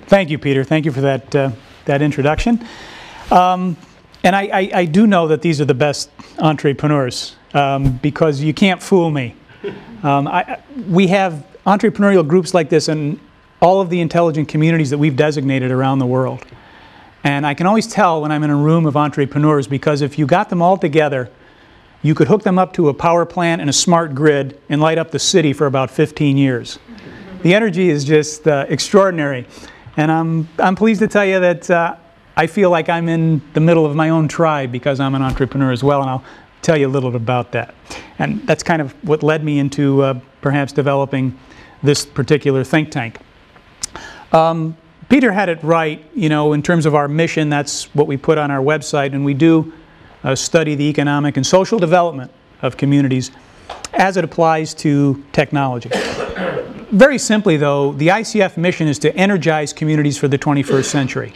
Thank you, Peter. Thank you for that introduction. And I do know that these are the best entrepreneurs because you can't fool me. We have entrepreneurial groups like this in all of the intelligent communities that we've designated around the world. And I can always tell when I'm in a room of entrepreneurs, because if you got them all together, you could hook them up to a power plant and a smart grid and light up the city for about 15 years. The energy is just extraordinary. And I'm pleased to tell you that I feel like I'm in the middle of my own tribe because I'm an entrepreneur as well, and I'll tell you a little bit about that. And that's kind of what led me into perhaps developing this particular think tank. Peter had it right, you know, in terms of our mission. That's what we put on our website, and we do study the economic and social development of communities as it applies to technology. Very simply, though, the ICF mission is to energize communities for the 21st century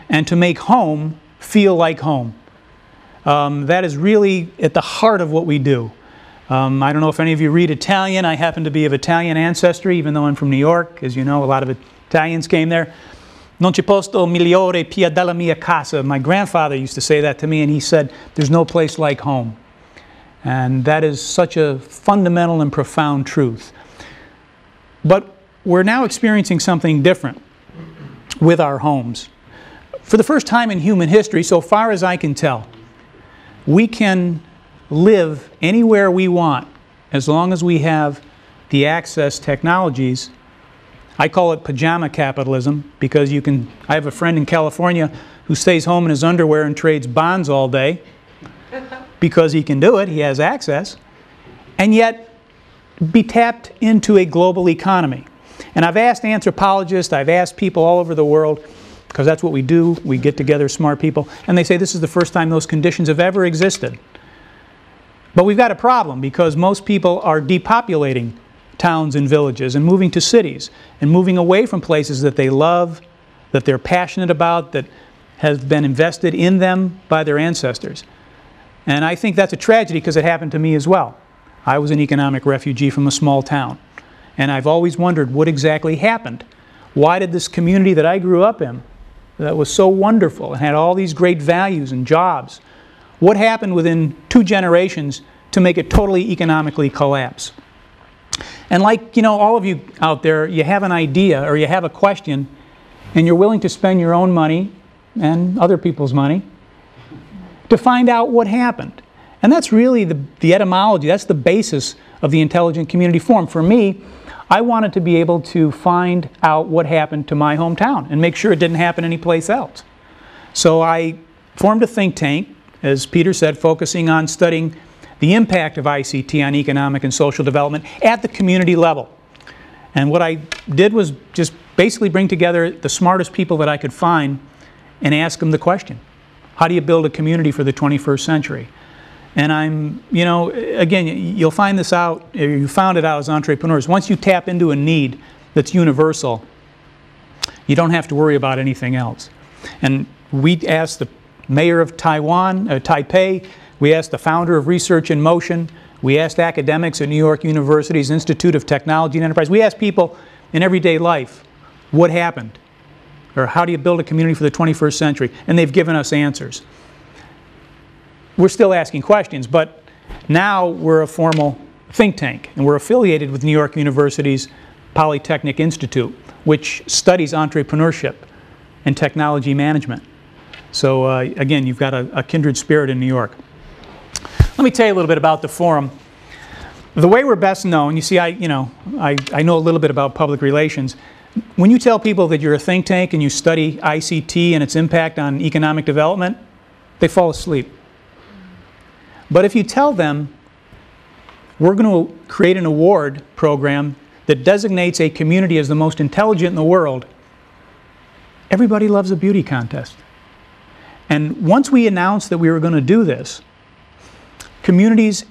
and to make home feel like home. That is really at the heart of what we do. I don't know if any of you read Italian. I happen to be of Italian ancestry, even though I'm from New York. As you know, a lot of Italians came there. Non c'è posto migliore pia della mia casa. My grandfather used to say that to me, and he said, there's no place like home. And that is such a fundamental and profound truth. But we're now experiencing something different with our homes. For the first time in human history, so far as I can tell, we can live anywhere we want as long as we have the access technologies. I call it pajama capitalism because I have a friend in California who stays home in his underwear and trades bonds all day because he can do it, he has access, and yet be tapped into a global economy. And I've asked anthropologists, I've asked people all over the world, because that's what we do, we get together smart people, and they say this is the first time those conditions have ever existed. But we've got a problem because most people are depopulating towns and villages and moving to cities and moving away from places that they love, that they're passionate about, that have been invested in them by their ancestors. And I think that's a tragedy because it happened to me as well. I was an economic refugee from a small town. And I've always wondered what exactly happened. Why did this community that I grew up in, that was so wonderful and had all these great values and jobs, what happened within 2 generations to make it totally economically collapse? And like, you know, all of you out there, you have an idea or you have a question and you're willing to spend your own money and other people's money to find out what happened. And that's really the etymology, that's the basis of the Intelligent Community Forum. For me, I wanted to be able to find out what happened to my hometown and make sure it didn't happen anyplace else. So I formed a think tank, as Peter said, focusing on studying the impact of ICT on economic and social development at the community level. And what I did was just basically bring together the smartest people that I could find and ask them the question, how do you build a community for the 21st century? And you know, again, you'll find this out, or you found it out as entrepreneurs. Once you tap into a need that's universal, you don't have to worry about anything else. And we asked the mayor of Taipei, we asked the founder of Research in Motion, we asked academics at New York University's Institute of Technology and Enterprise. We asked people in everyday life, what happened? Or how do you build a community for the 21st century? And they've given us answers. We're still asking questions, but now we're a formal think tank, and we're affiliated with New York University's Polytechnic Institute, which studies entrepreneurship and technology management. So again, you've got a kindred spirit in New York. Let me tell you a little bit about the forum. The way we're best known, you see, I know a little bit about public relations. When you tell people that you're a think tank and you study ICT and its impact on economic development, they fall asleep. But if you tell them, we're going to create an award program that designates a community as the most intelligent in the world, everybody loves a beauty contest. And once we announced that we were going to do this, communities,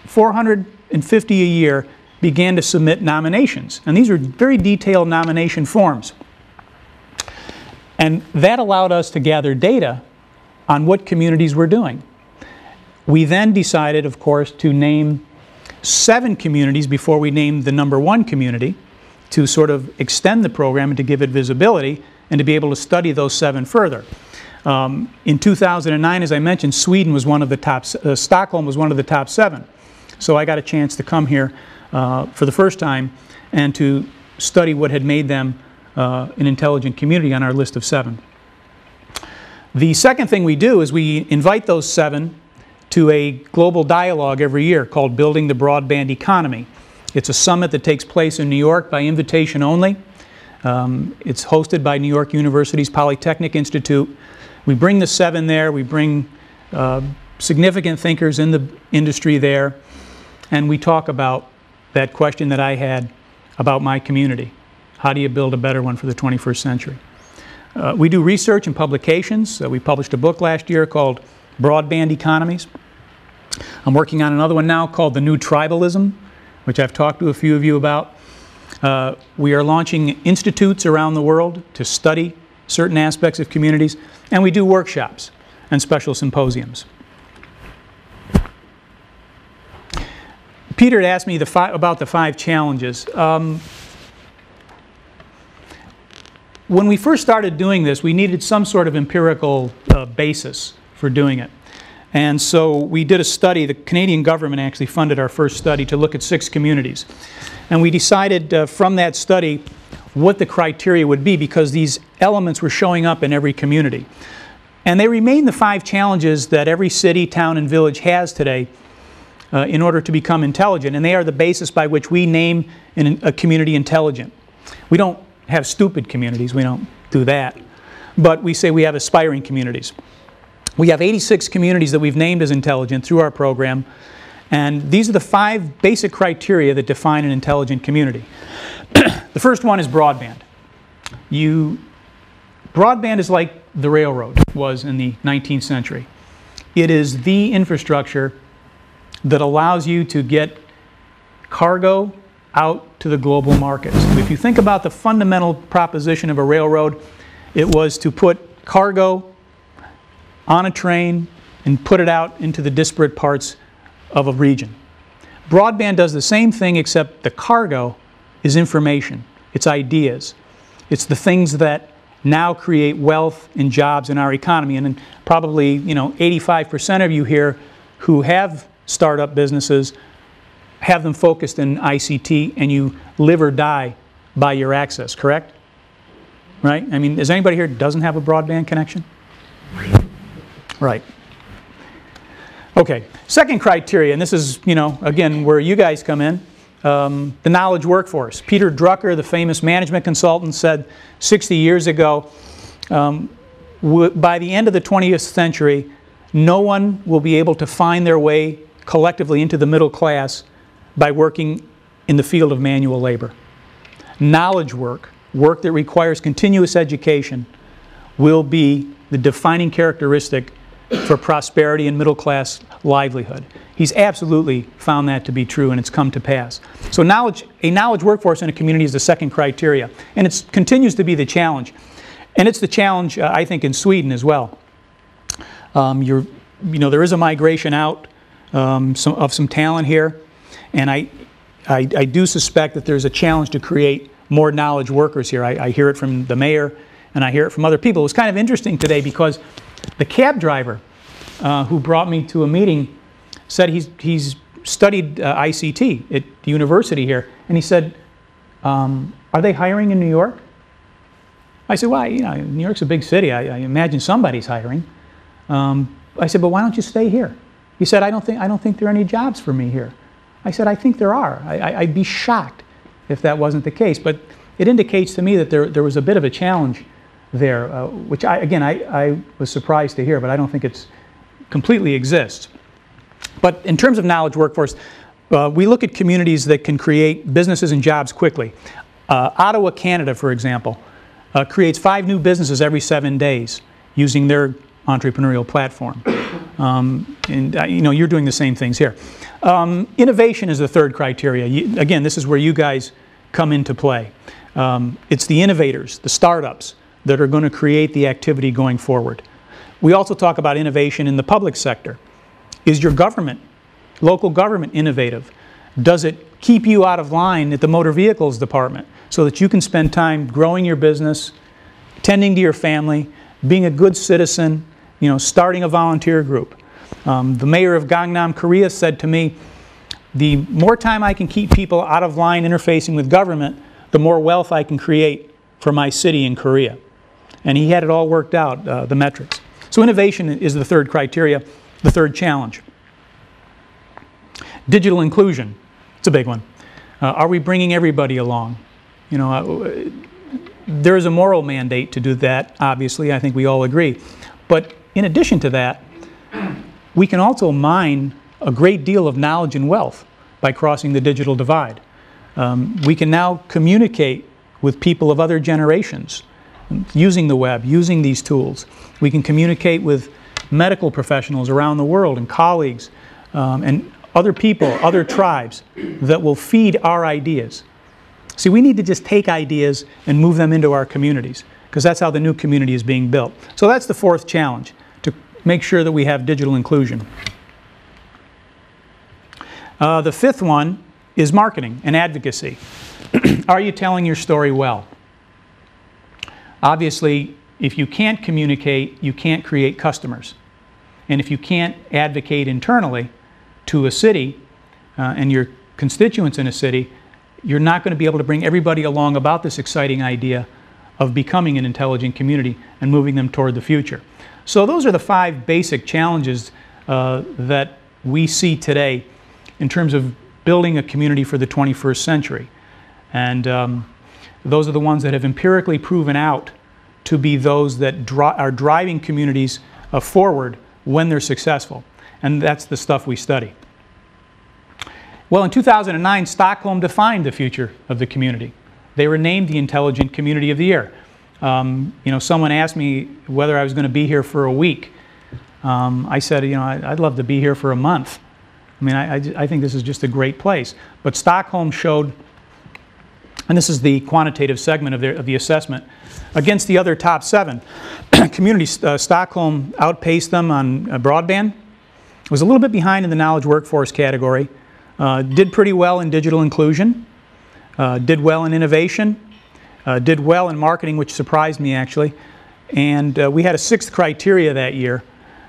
450 a year, began to submit nominations. And these are very detailed nomination forms. And that allowed us to gather data on what communities were doing. We then decided, of course, to name 7 communities before we named the #1 community to sort of extend the program and to give it visibility. and to be able to study those 7 further. In 2009, as I mentioned, Sweden was one of the top, Stockholm was one of the top 7. So I got a chance to come here for the first time and to study what had made them an intelligent community on our list of 7. The second thing we do is we invite those 7 to a global dialogue every year called Building the Broadband Economy. It's a summit that takes place in New York by invitation only. It's hosted by New York University's Polytechnic Institute. We bring the 7 there, we bring significant thinkers in the industry there, and we talk about that question that I had about my community. How do you build a better one for the 21st century? We do research and publications. We published a book last year called Broadband Economies. I'm working on another one now called The New Tribalism, which I've talked to a few of you about. We are launching institutes around the world to study certain aspects of communities, and we do workshops and special symposiums. Peter had asked me about the 5 challenges. When we first started doing this, we needed some sort of empirical basis for doing it. And so we did a study. The Canadian government actually funded our first study to look at 6 communities. And we decided from that study what the criteria would be, because these elements were showing up in every community. And they remain the 5 challenges that every city, town, and village has today in order to become intelligent. And they are the basis by which we name a community intelligent. We don't have stupid communities. We don't do that. But we say we have aspiring communities. We have 86 communities that we've named as intelligent through our program. And these are the 5 basic criteria that define an intelligent community. The first one is broadband. Broadband is like the railroad was in the 19th century. It is the infrastructure that allows you to get cargo out to the global markets. If you think about the fundamental proposition of a railroad, it was to put cargo on a train and put it out into the disparate parts of a region. Broadband does the same thing, except the cargo is information. It's ideas. It's the things that now create wealth and jobs in our economy. And probably, 85% of you here who have startup businesses have them focused in ICT, and you live or die by your access, correct? Right? I mean, is anybody here who doesn't have a broadband connection? Right. Okay, second criteria, and this is, again, where you guys come in, the knowledge workforce. Peter Drucker, the famous management consultant, said 60 years ago, by the end of the 20th century, no one will be able to find their way collectively into the middle class by working in the field of manual labor. Knowledge work that requires continuous education, will be the defining characteristic for prosperity and middle class livelihood. He's absolutely found that to be true, and it's come to pass. So a knowledge workforce in a community is the second criteria, and it continues to be the challenge. And it's the challenge, I think, in Sweden as well. There is a migration out of some talent here, and I do suspect that there's a challenge to create more knowledge workers here. I hear it from the mayor, and I hear it from other people. It was kind of interesting today because the cab driver who brought me to a meeting said he's studied ICT at the university here, and he said, are they hiring in New York? I said, well, New York's a big city. I imagine somebody's hiring. I said, but why don't you stay here? He said, I don't think there are any jobs for me here. I said, I think there are. I'd be shocked if that wasn't the case. But it indicates to me that there was a bit of a challenge there, which I was surprised to hear, but I don't think it's completely exists. But in terms of knowledge workforce, we look at communities that can create businesses and jobs quickly. Ottawa, Canada, for example, creates 5 new businesses every 7 days using their entrepreneurial platform. You're doing the same things here. Innovation is the third criteria. Again, this is where you guys come into play. It's the innovators, the startups, that are going to create the activity going forward. We also talk about innovation in the public sector. Is your government, local government, innovative? Does it keep you out of line at the motor vehicles department so that you can spend time growing your business, tending to your family, being a good citizen, you know, starting a volunteer group. The mayor of Gangnam, Korea said to me, the more time I can keep people out of line interfacing with government, the more wealth I can create for my city in Korea. And he had it all worked out, the metrics. So innovation is the third criteria, the third challenge. Digital inclusion, it's a big one. Are we bringing everybody along? You know, there is a moral mandate to do that, obviously, I think we all agree. But in addition to that, we can also mine a great deal of knowledge and wealth by crossing the digital divide. We can now communicate with people of other generations using the web, using these tools. We can communicate with medical professionals around the world and colleagues and other people, other tribes that will feed our ideas. See, we need to just take ideas and move them into our communities, because that's how the new community is being built. So that's the fourth challenge, to make sure that we have digital inclusion. The fifth one is marketing and advocacy. Are you telling your story well? Obviously, if you can't communicate, you can't create customers. And if you can't advocate internally to a city and your constituents in a city, you're not going to be able to bring everybody along about this exciting idea of becoming an intelligent community and moving them toward the future. So those are the 5 basic challenges that we see today in terms of building a community for the 21st century. And those are the ones that have empirically proven out to be those that are driving communities forward when they're successful. And that's the stuff we study. Well, in 2009, Stockholm defined the future of the community. They were named the Intelligent Community of the Year. You know, someone asked me whether I was going to be here for a week. I said, you know, I'd love to be here for a month. I mean, I think this is just a great place. But Stockholm showed, and this is the quantitative segment of the assessment, against the other top 7 communities, Stockholm outpaced them on broadband, was a little bit behind in the knowledge workforce category, did pretty well in digital inclusion, did well in innovation, did well in marketing, which surprised me actually, and we had a 6th criteria that year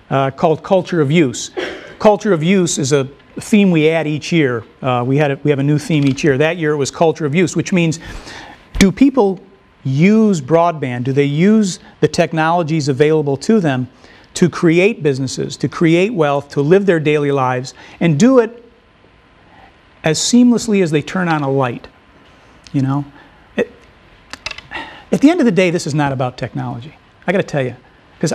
called culture of use. Culture of use is a theme we add each year. We have a new theme each year. That year it was culture of use, which means, do people use broadband? Do they use the technologies available to them to create businesses, to create wealth, to live their daily lives, and do it as seamlessly as they turn on a light? You know, at the end of the day, this is not about technology. I got to tell you, because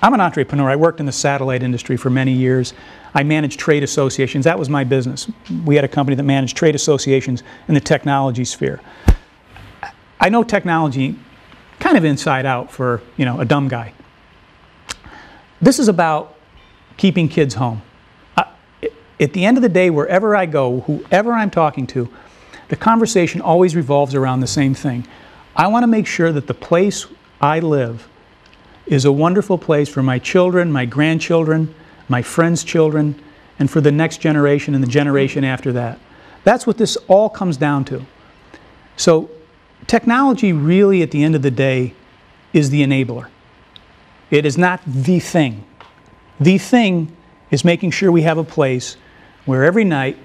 I'm an entrepreneur. I worked in the satellite industry for many years. I managed trade associations. That was my business. We had a company that managed trade associations in the technology sphere. I know technology kind of inside out for, you know, a dumb guy. This is about keeping kids home. At the end of the day, wherever I go, whoever I'm talking to, the conversation always revolves around the same thing. I want to make sure that the place I live is a wonderful place for my children, my grandchildren, my friends' children, and for the next generation and the generation after that. That's what this all comes down to. So technology really, at the end of the day, is the enabler. It is not the thing. The thing is making sure we have a place where every night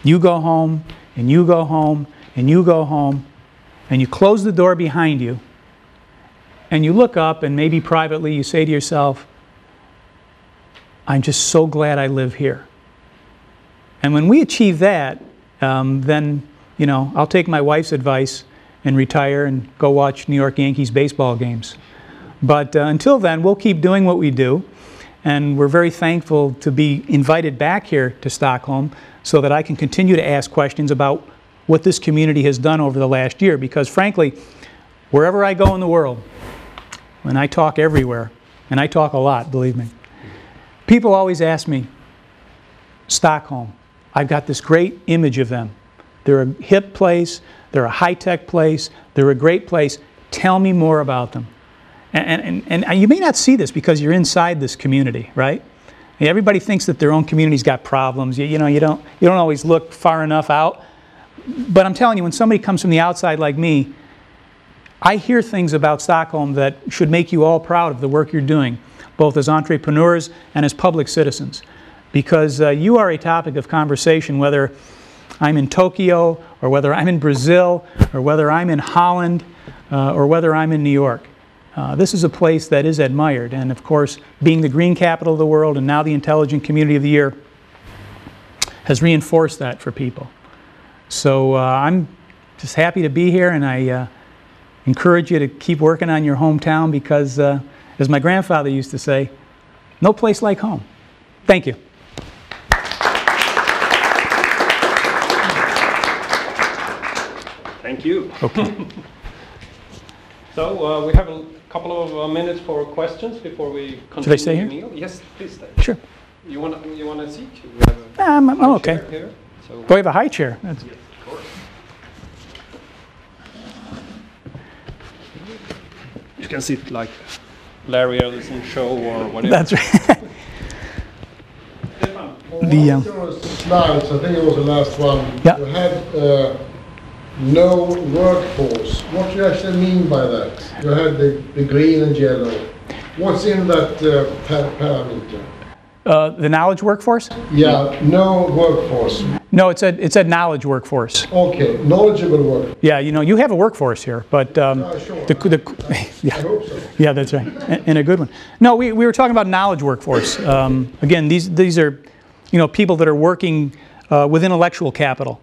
you go home, and you go home, and you go home, and you close the door behind you, and you look up, and maybe privately you say to yourself, I'm just so glad I live here. And when we achieve that, then, you know, I'll take my wife's advice and retire and go watch New York Yankees baseball games. But until then, we'll keep doing what we do. And we're very thankful to be invited back here to Stockholm so that I can continue to ask questions about what this community has done over the last year. Because frankly, wherever I go in the world, and I talk everywhere, and I talk a lot, believe me, people always ask me, Stockholm, I've got this great image of them. They're a hip place, they're a high-tech place, they're a great place. Tell me more about them. And you may not see this because you're inside this community, right? Everybody thinks that their own community's got problems. You don't always look far enough out. But I'm telling you, when somebody comes from the outside like me, I hear things about Stockholm that should make you all proud of the work you're doing, both as entrepreneurs and as public citizens, because you are a topic of conversation, whether I'm in Tokyo, or whether I'm in Brazil, or whether I'm in Holland, or whether I'm in New York. This is a place that is admired, and of course, being the green capital of the world and now the Intelligent Community of the Year has reinforced that for people. So I'm just happy to be here, and I encourage you to keep working on your hometown because, as my grandfather used to say, no place like home. Thank you. Thank you. Okay. So we have a couple of minutes for questions before we continue. Should I stay here? The meal. Yes, please stay. Sure. You want a seat? We have a I'm okay. chair here, so. Oh, we have a high chair. That's Yes, of course. You can sit like Larry Ellison show or whatever. That's right. One of your slides, I think it was the last one, Yeah. you had no workforce. What do you actually mean by that? You had the green and yellow. What's in that parameter? The knowledge workforce? Yeah, no workforce. No, it said knowledge workforce. Okay, knowledgeable workforce. Yeah, you know, you have a workforce here, but Sure. yeah, I hope so. yeah, that's right, and a good one. No, we were talking about knowledge workforce. Again, these are, you know, people that are working with intellectual capital,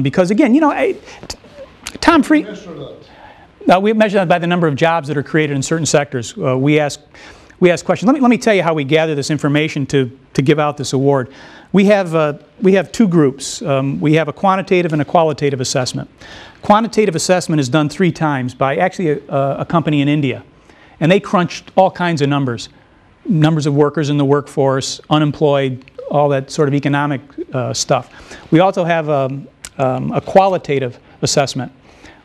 because again, you know, Tom Fried. Measure that. We measure that by the number of jobs that are created in certain sectors. We ask questions. Let me tell you how we gather this information to give out this award. We have two groups. We have a quantitative and a qualitative assessment. Quantitative assessment is done 3 times by actually a company in India, and they crunched all kinds of numbers of workers in the workforce, unemployed, all that sort of economic stuff. We also have a qualitative assessment,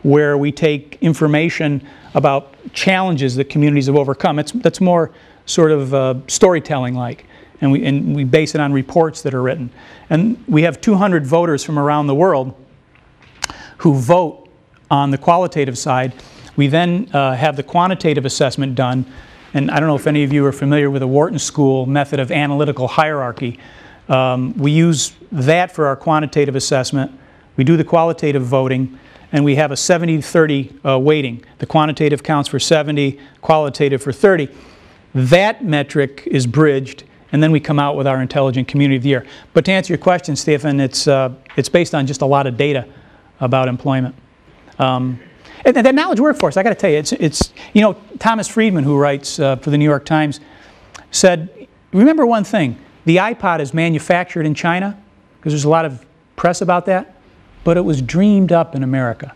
where we take information about challenges that communities have overcome. That's more sort of storytelling-like, and we base it on reports that are written. And we have 200 voters from around the world who vote on the qualitative side. We then have the quantitative assessment done, and I don't know if any of you are familiar with the Wharton School method of analytical hierarchy. We use that for our quantitative assessment. We do the qualitative voting, and we have a 70-30 weighting. The quantitative counts for 70, qualitative for 30. That metric is bridged, and then we come out with our Intelligent Community of the Year. But to answer your question, Stephen, it's based on just a lot of data about employment. And that knowledge workforce, I got to tell you, it's you know, Thomas Friedman, who writes for the New York Times, said, remember one thing, the iPod is manufactured in China, because there's a lot of press about that, but it was dreamed up in America.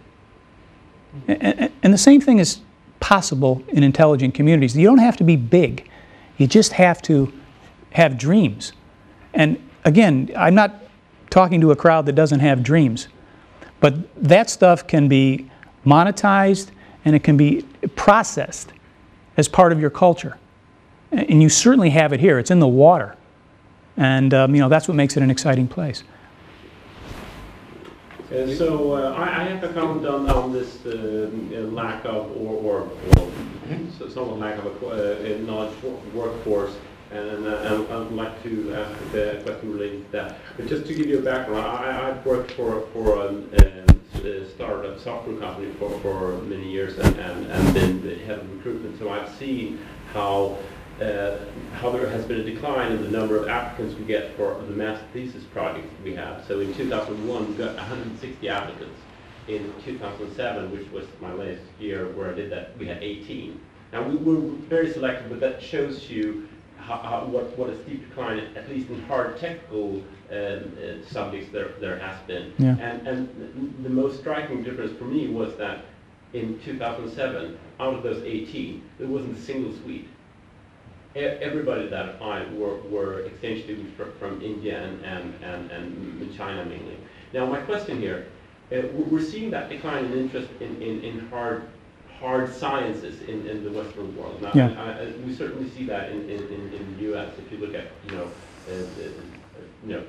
And the same thing is possible in intelligent communities. You don't have to be big. You just have to have dreams. And again, I'm not talking to a crowd that doesn't have dreams, but that stuff can be monetized and it can be processed as part of your culture. And you certainly have it here. It's in the water. And you know, that's what makes it an exciting place. So I have to comment on this lack of, or somewhat lack of a knowledge workforce, and I'd like to ask the question related to that. But just to give you a background, I've worked for a startup software company for many years and been the head of recruitment. So I've seen how there has been a decline in the number of applicants we get for the master thesis project we have. So in 2001, we got 160 applicants. In 2007, which was my latest year where I did that, we had 18. Now we were very selective, but that shows you what a steep decline, at least in hard technical subjects, there has been. Yeah. And the most striking difference for me was that in 2007, out of those 18, there wasn't a single Swede. Everybody that applied were exchange students from India and China mainly. Now my question here, we're seeing that decline in interest in hard sciences in the Western world. Now, Yeah. we certainly see that in the U.S. If you look at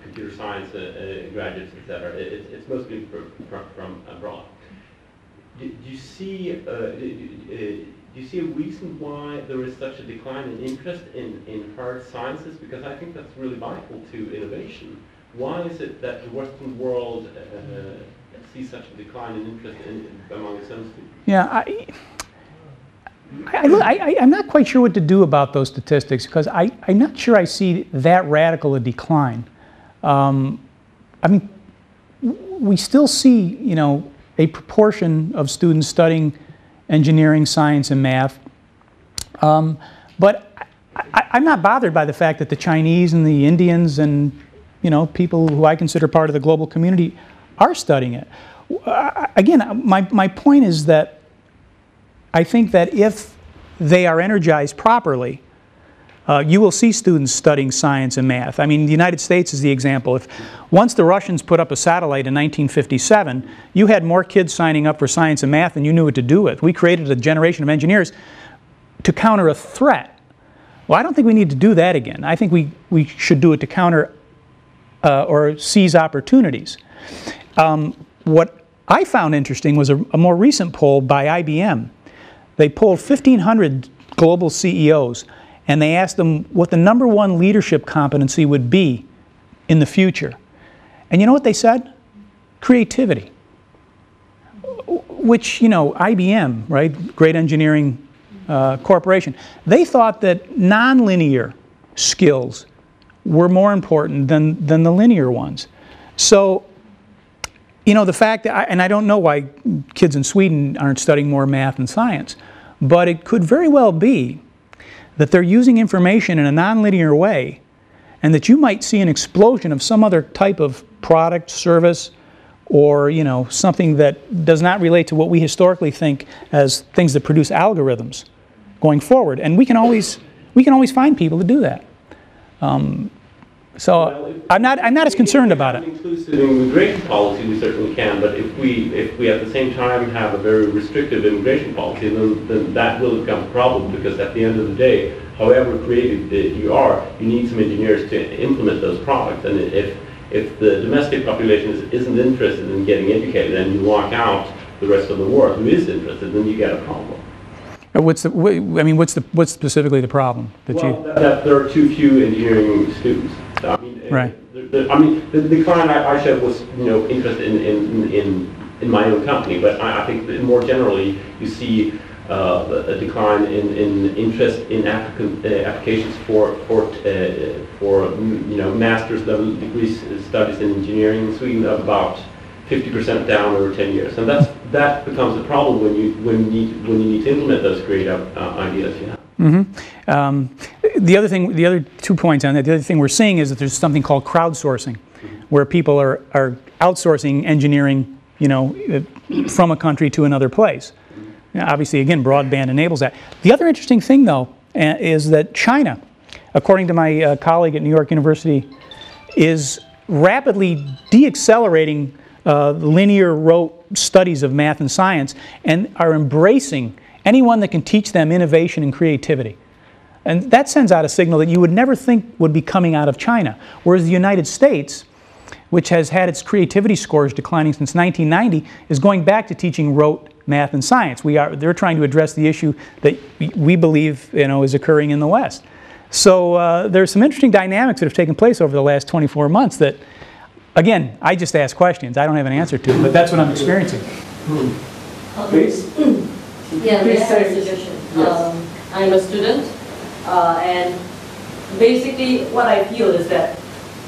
computer science graduates, etc., it's mostly from abroad. do you see a reason why there is such a decline in interest in hard sciences? Because I think that's really vital to innovation. Why is it that the Western world sees such a decline in interest among its own students? Yeah, I'm not quite sure what to do about those statistics, because I'm not sure I see that radical a decline. I mean, we still see, you know, a proportion of students studying engineering, science, and math. But I'm not bothered by the fact that the Chinese and the Indians and, you know, people who I consider part of the global community are studying it. Again, my point is that I think that if they are energized properly, you will see students studying science and math. I mean, the United States is the example. If once the Russians put up a satellite in 1957, you had more kids signing up for science and math than you knew what to do with. We created a generation of engineers to counter a threat. Well, I don't think we need to do that again. I think we should do it to counter or seize opportunities. What I found interesting was a more recent poll by IBM. They polled 1,500 global CEOs, and they asked them what the #1 leadership competency would be in the future. And you know what they said? Creativity. Which, you know, IBM, right, great engineering corporation, they thought that nonlinear skills were more important than the linear ones. So, you know, the fact that, and I don't know why kids in Sweden aren't studying more math and science, but it could very well be that they're using information in a nonlinear way, and that you might see an explosion of some other type of product, service, or, you know, something that does not relate to what we historically think as things that produce algorithms going forward. And we can always find people to do that. So I'm not as concerned about it. Inclusive immigration policy, we certainly can, but if we at the same time have a very restrictive immigration policy, then that will become a problem, because at the end of the day, however creative you are, you need some engineers to implement those products. And if the domestic population isn't interested in getting educated, and you lock out the rest of the world who is interested, then you get a problem. What's specifically the problem? That there are too few engineering students. I mean, right. The decline I showed was, you know, interest in my own company, but I think that more generally you see a decline in interest in applications for you know, master's level degrees studies in engineering in Sweden, of about 50% down over 10 years, and that becomes a problem when you need to implement those creative ideas you have. Mm-hmm. The other 2 points on that. The other thing we're seeing is that there's something called crowdsourcing, where people are outsourcing engineering, you know, from a country to another place. Now, obviously, again, broadband enables that. The other interesting thing, though, is that China, according to my colleague at New York University, is rapidly de-accelerating linear rote studies of math and science, and are embracing anyone that can teach them innovation and creativity. And that sends out a signal that you would never think would be coming out of China. Whereas the United States, which has had its creativity scores declining since 1990, is going back to teaching rote math and science. They're trying to address the issue that we believe, you know, is occurring in the West. So there's some interesting dynamics that have taken place over the last 24 months that, again, I just ask questions. I don't have an answer to, but that's what I'm experiencing. Please. Yeah, may I have a suggestion? Yes. I'm a student, and basically what I feel is that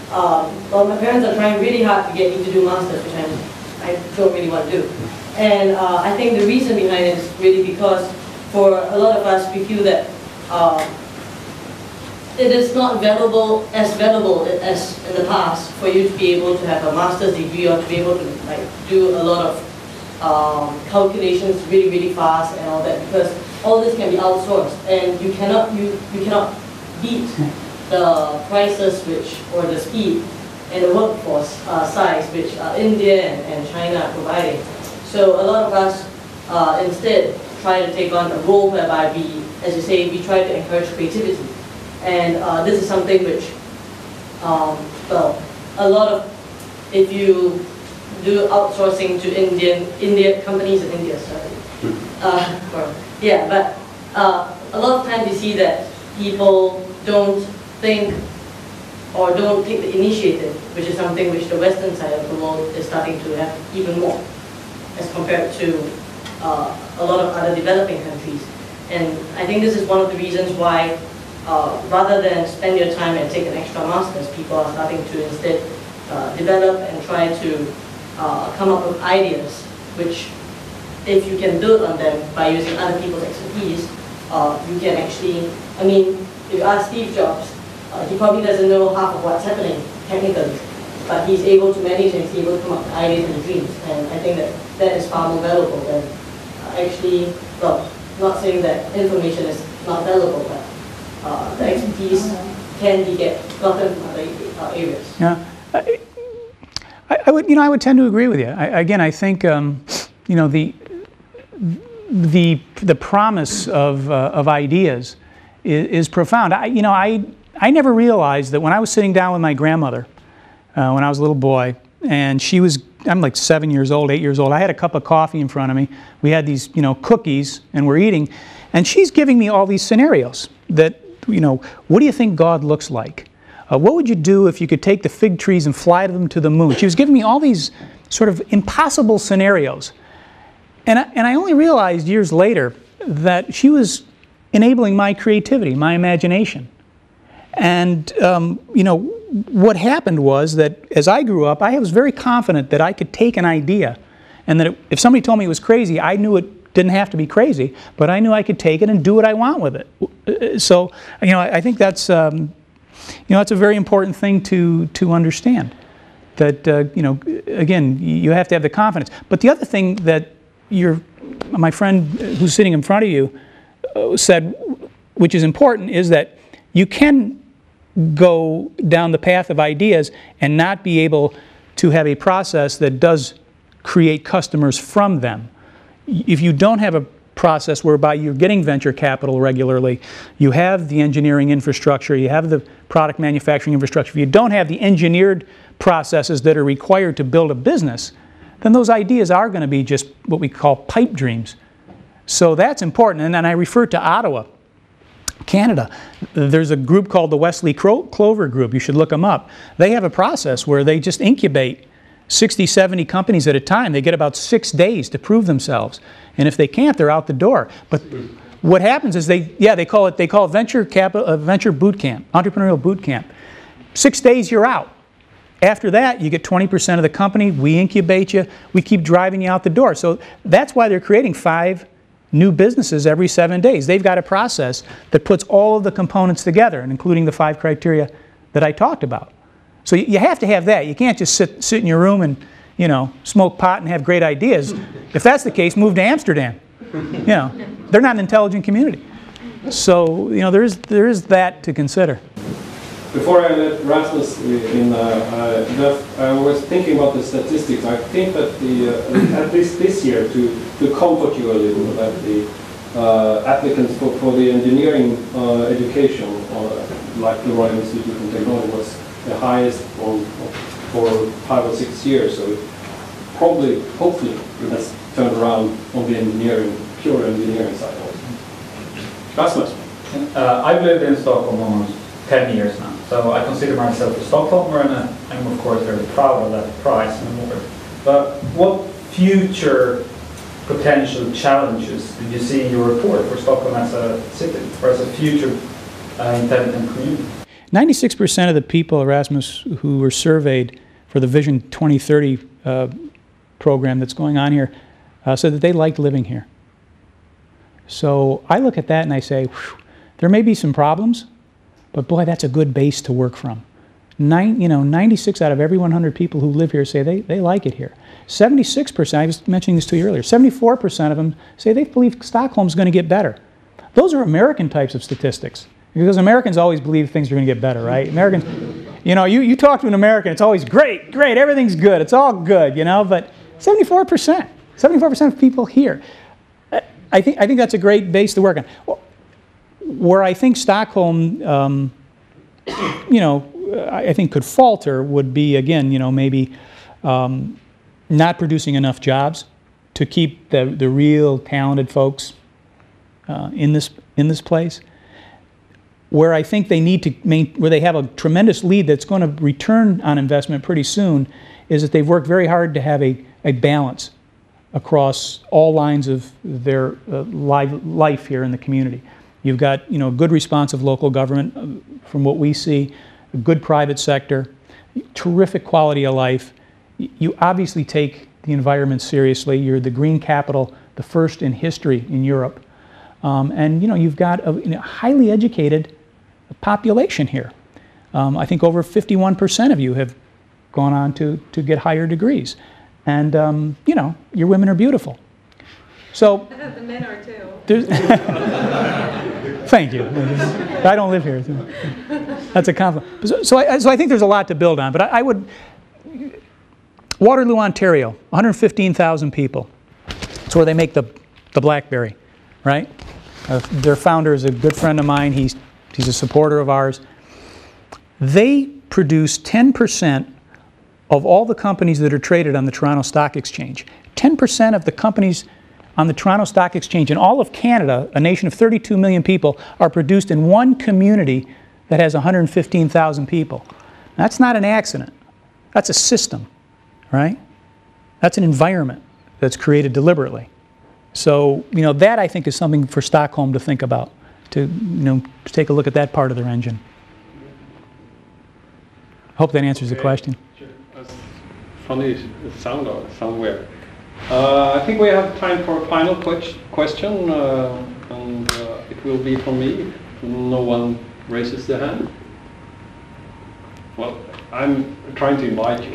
well, my parents are trying really hard to get me to do masters, which I don't really want to do. And I think the reason behind it is really because for a lot of us, we feel that it is not valuable as in the past for you to be able to have a master's degree, or to be able to do a lot of calculations really fast and all that, because all this can be outsourced, and you cannot beat the prices or the speed and the workforce size which India and China are providing. So a lot of us instead try to take on a role whereby we, as you say, we try to encourage creativity. And this is something which, well, a lot of, if you do outsourcing to India companies in India. Sorry. Yeah, but a lot of times you see that people don't think or don't take the initiative, which is something which the Western side of the world is starting to have even more, as compared to a lot of other developing countries. And I think this is one of the reasons why, rather than spend your time and take an extra master's, people are starting to instead develop and try to come up with ideas, which, if you can build on them by using other people's expertise, you can actually, I mean, if you ask Steve Jobs, he probably doesn't know half of what's happening technically, but he's able to manage and he's able to come up with ideas and dreams. And I think that that is far more valuable than actually, well, not saying that information is not valuable, but the expertise can be gotten from other areas. Yeah, I would tend to agree with you. Again, I think the promise of ideas is profound. I never realized that when I was sitting down with my grandmother when I was a little boy, and I'm like 7 years old, 8 years old. I had a cup of coffee in front of me. We had these, cookies, and we're eating, and she's giving me all these scenarios that, what do you think God looks like? What would you do if you could take the fig trees and fly them to the moon? She was giving me all these sort of impossible scenarios. And I only realized years later that she was enabling my creativity, my imagination. And, what happened was that as I grew up, I was very confident that I could take an idea, and that if somebody told me it was crazy, I knew it didn't have to be crazy, but I knew I could take it and do what I want with it. So, I think that's, that's a very important thing to understand. That, again, you have to have the confidence. But the other thing that my friend who's sitting in front of you said, which is important, is that you can go down the path of ideas and not be able to have a process that does create customers from them. If you don't have a process whereby you're getting venture capital regularly, you have the engineering infrastructure, you have the product manufacturing infrastructure, if you don't have the engineered processes that are required to build a business, then those ideas are going to be just what we call pipe dreams. So that's important. And then I refer to Ottawa, Canada. There's a group called the Wesley Clover Group. You should look them up. They have a process where they just incubate 60, 70 companies at a time. They get about 6 days to prove themselves. And if they can't, they're out the door. But what happens is they call it venture boot camp, entrepreneurial boot camp. 6 days, you're out. After that, you get 20% of the company. We incubate you. We keep driving you out the door. So that's why they're creating 5 new businesses every 7 days. They've got a process that puts all of the components together, and including the 5 criteria that I talked about. So you have to have that. You can't just sit in your room and, smoke pot and have great ideas. If that's the case, move to Amsterdam. They're not an intelligent community. So, there is that to consider. Before I let Rasmus in, I was thinking about the statistics. I think that at least this year, to comfort you a little, that the applicants for the engineering education, like the Royal Institute of Technology, was the highest for 5 or 6 years. So it probably, hopefully, has turned around on the pure engineering side also. Rasmus? I've lived in Stockholm almost 10 years now. So I consider myself a Stockholmer, and I'm of course very proud of that prize and award. But what future potential challenges did you see in your report for Stockholm as a city, or as a future intelligent community? 96% of the people, Erasmus, who were surveyed for the Vision 2030 program that's going on here, said that they liked living here. So I look at that and I say, there may be some problems, but boy, that's a good base to work from. 96 out of every 100 people who live here say they like it here. 76%, I was mentioning this to you earlier, 74% of them say they believe Stockholm's going to get better. Those are American types of statistics, because Americans always believe things are going to get better, right? Americans, you talk to an American, it's always great, everything's good, it's all good, but 74% of people here. I think that's a great base to work on. Where I think Stockholm, I think could falter would be, again, maybe not producing enough jobs to keep the real talented folks in this place. Where I think they need to where they have a tremendous lead that's going to return on investment pretty soon is that they've worked very hard to have a balance across all lines of their life here in the community. You've got good responsive local government from what we see, a good private sector, terrific quality of life. You obviously take the environment seriously. You're the green capital, the first in history in Europe. And you've got a highly educated population here. I think over 51% of you have gone on to get higher degrees. And your women are beautiful. So the men are too. Thank you. I don't live here. That's a compliment. So I think there's a lot to build on. But I would, Waterloo, Ontario, 115,000 people. That's where they make the BlackBerry, right? Their founder is a good friend of mine. He's a supporter of ours. They produce 10% of all the companies that are traded on the Toronto Stock Exchange. 10% of the companies on the Toronto Stock Exchange in all of Canada, a nation of 32 million people, are produced in one community that has 115,000 people. That's not an accident. That's a system, right? That's an environment that's created deliberately. So, that I think is something for Stockholm to think about, to take a look at that part of their engine. Hope that answers the question. Sure. That's funny, it sound weird. I think we have time for a final question, and it will be from me. No one raises their hand. Well, I'm trying to invite you.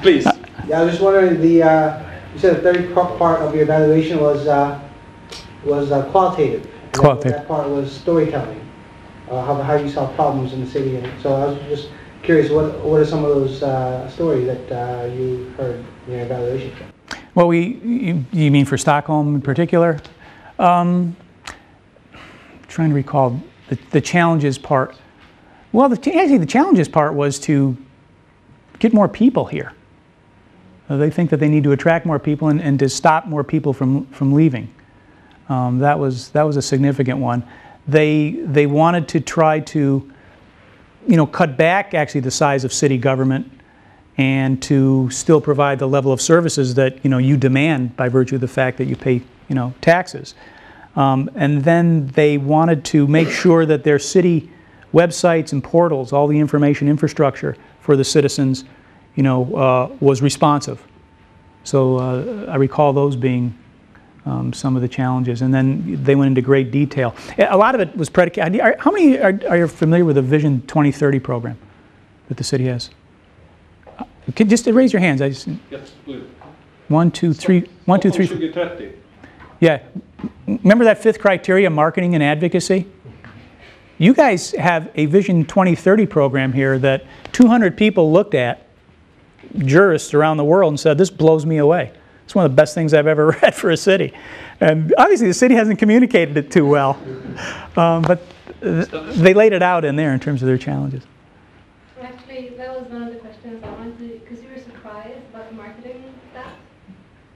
Please. Yeah, I was just wondering, you said the third part of your evaluation was qualitative. Qualitative. That part was storytelling, how you solve problems in the city. And so I was just curious, what are some of those stories that you heard in your evaluation? Well, you mean for Stockholm in particular? Trying to recall the challenges part. Well, actually the challenges part was to get more people here. They think that they need to attract more people and to stop more people from leaving. That was a significant one. They wanted to try to cut back actually the size of city government and to still provide the level of services that you demand by virtue of the fact that you pay taxes. And then they wanted to make sure that their city websites and portals, all the information infrastructure for the citizens, was responsive. So I recall those being some of the challenges. And then they went into great detail. A lot of it was predicated. How many are you familiar with the Vision 2030 program that the city has? Just raise your hands. Yes, please. 1, 2, 3. 1, 2, 3. 2030. Yeah. Remember that fifth criteria, marketing and advocacy? You guys have a Vision 2030 program here that 200 people looked at, jurists around the world, and said, this blows me away. It's one of the best things I've ever read for a city. And obviously the city hasn't communicated it too well. But they laid it out in there in terms of their challenges. Actually, that was one of the questions I wanted to, because you were surprised about the marketing stats.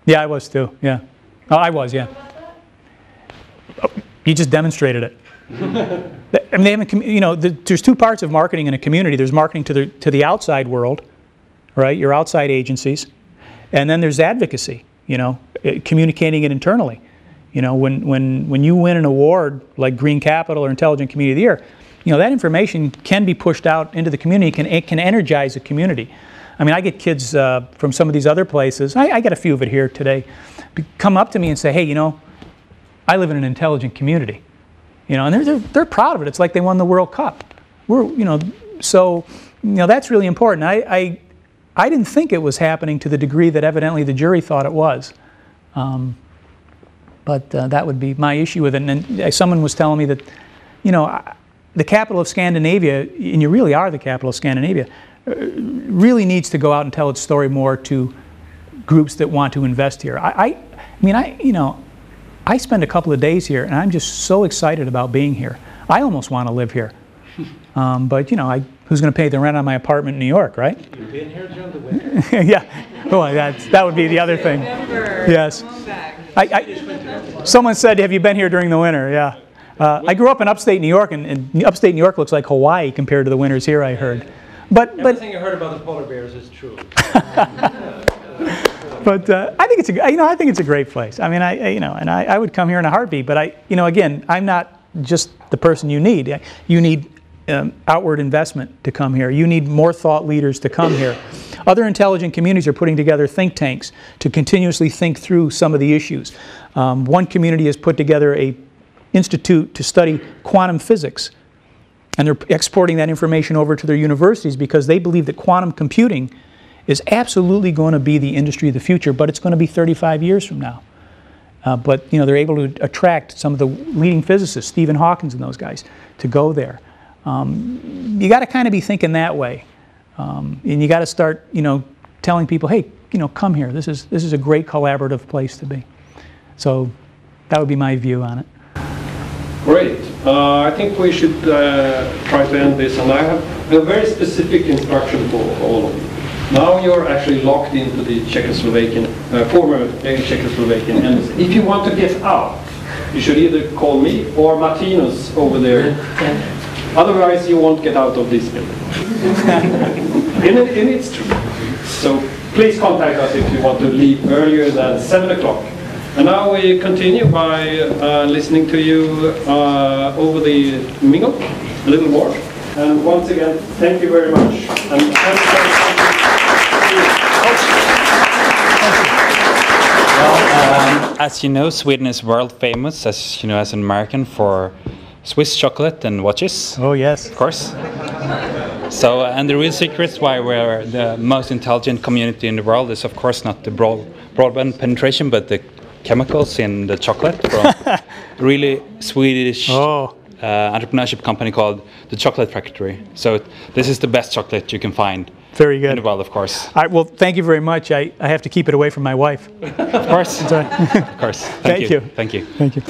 Yeah, I was too, yeah. Oh, I was, yeah. Oh, you just demonstrated it. I mean, they haven't, there's two parts of marketing in a community. There's marketing to the outside world, right? Your outside agencies. And then there's advocacy, communicating it internally. When you win an award like Green Capital or Intelligent Community of the Year, that information can be pushed out into the community, it can energize a community. I mean, I get kids from some of these other places, I get a few of it here today, come up to me and say, hey, I live in an intelligent community. And they're proud of it. It's like they won the World Cup. So that's really important. I didn't think it was happening to the degree that evidently the jury thought it was. But that would be my issue with it. And someone was telling me that, the capital of Scandinavia, and you really are the capital of Scandinavia, really needs to go out and tell its story more to groups that want to invest here. I spend a couple of days here, and I'm just so excited about being here. I almost want to live here. But you know, who's going to pay the rent on my apartment in New York, right? You've been here during the winter? Yeah. Well, that would be the other thing. Yes. Someone said, "Have you been here during the winter?" Yeah. I grew up in upstate New York, and upstate New York looks like Hawaii compared to the winters here, I heard. But everything I heard about the polar bears is true. But I think it's a great place. I mean, I would come here in a heartbeat. But again, I'm not just the person you need. You need outward investment to come here. You need more thought leaders to come here. Other intelligent communities are putting together think tanks to continuously think through some of the issues. One community has put together an institute to study quantum physics. And they're exporting that information over to their universities because they believe that quantum computing is absolutely going to be the industry of the future, but it's going to be 35 years from now. But they're able to attract some of the leading physicists, Stephen Hawking and those guys, to go there. You got to kind of be thinking that way, and you got to start, telling people, hey, come here. This is a great collaborative place to be. So that would be my view on it. Great. I think we should try to end this, and I have a very specific instruction for all of you. Now you're actually locked into the Czechoslovakian, former Czechoslovakian embassy. If you want to get out, you should either call me or Martinus over there. Otherwise, you won't get out of this building. And it's true. So please contact us if you want to leave earlier than 7 o'clock. And now we continue by listening to you over the mingle a little more. And once again, thank you very much. Well, as you know, Sweden is world famous, as you know, as an American, for Swiss chocolate and watches. Oh yes, of course. So, and the real secret why we're the most intelligent community in the world is, of course, not the broadband penetration, but the chemicals in the chocolate from a really Swedish entrepreneurship company called the Chocolate Factory. So this is the best chocolate you can find. Very good. In the world, of course. All right, well, thank you very much. I have to keep it away from my wife. Of course. Of course. Thank you. Thank you. Thank you.